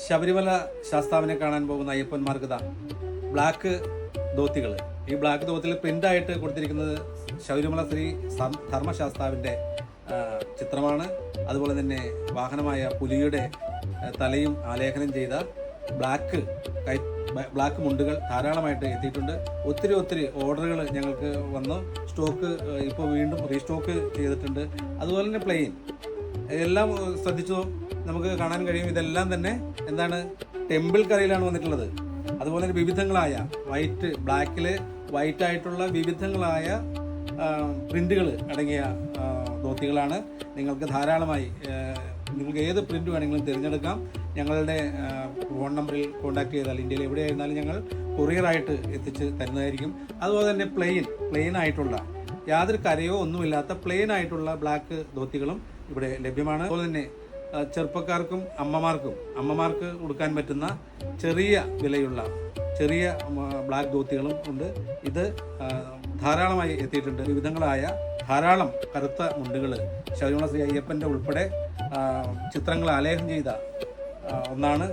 ശബരിമല ശാസ്താവിനെ കാണാൻ പോകുന്ന അയ്യപ്പന്മാർക്ക് ബ്ലാക്ക് ധോത്തികൾ. ഈ ബ്ലാക്ക് ധോത്തിയിൽ പ്രിൻ്റായിട്ട് കൊടുത്തിരിക്കുന്നത് ശബരിമല ശ്രീ ധർമ്മശാസ്താവിൻ്റെ ചിത്രമാണ്. അതുപോലെ തന്നെ വാഹനമായ പുലിയുടെ തലയും ആലേഖനം ചെയ്ത ബ്ലാക്ക് മുണ്ടുകൾ ധാരാളമായിട്ട് എത്തിയിട്ടുണ്ട്. ഒത്തിരി ഓർഡറുകൾ ഞങ്ങൾക്ക് വന്നു. സ്റ്റോക്ക് ഇപ്പോൾ വീണ്ടും റീസ്റ്റോക്ക് ചെയ്തിട്ടുണ്ട്. അതുപോലെ തന്നെ പ്ലെയിൻ എല്ലാം ശ്രദ്ധിച്ചു നമുക്ക് കാണാൻ കഴിയും. ഇതെല്ലാം തന്നെ എന്താണ്, ടെമ്പിൾ കറിയിലാണ് വന്നിട്ടുള്ളത്. അതുപോലെ തന്നെ വിവിധങ്ങളായ ബ്ലാക്കിൽ വൈറ്റായിട്ടുള്ള വിവിധങ്ങളായ പ്രിൻ്റുകൾ അടങ്ങിയ ധോത്തികളാണ്. നിങ്ങൾക്ക് ധാരാളമായി നിങ്ങൾക്ക് ഏത് പ്രിൻ്റ് വേണമെങ്കിലും തിരഞ്ഞെടുക്കാം. ഞങ്ങളുടെ ഫോൺ നമ്പറിൽ കോൺടാക്ട് ചെയ്താൽ ഇന്ത്യയിൽ എവിടെയായിരുന്നാലും ഞങ്ങൾ കൊറിയറായിട്ട് എത്തിച്ച് തരുന്നതായിരിക്കും. അതുപോലെ തന്നെ പ്ലെയിൻ ആയിട്ടുള്ള യാതൊരു കരയോ ഒന്നുമില്ലാത്ത പ്ലെയിൻ ആയിട്ടുള്ള ബ്ലാക്ക് ധോത്തികളും ഇവിടെ ലഭ്യമാണ്. അതുപോലെ തന്നെ ചെറുപ്പക്കാർക്കും അമ്മമാർക്ക് ഉടുക്കാൻ പറ്റുന്ന ചെറിയ വിലയുള്ള ചെറിയ ബ്ലാക്ക് ധോത്തികളും ഉണ്ട്. ഇത് ധാരാളമായി എത്തിയിട്ടുണ്ട്. വിവിധങ്ങളായ ധാരാളം കറുത്ത മുണ്ടുകൾ ശബരിമല ശ്രീ അയ്യപ്പൻ്റെ ഉൾപ്പെടെ ചിത്രങ്ങൾ ആലേഖനം ചെയ്ത ഒന്നാണ്.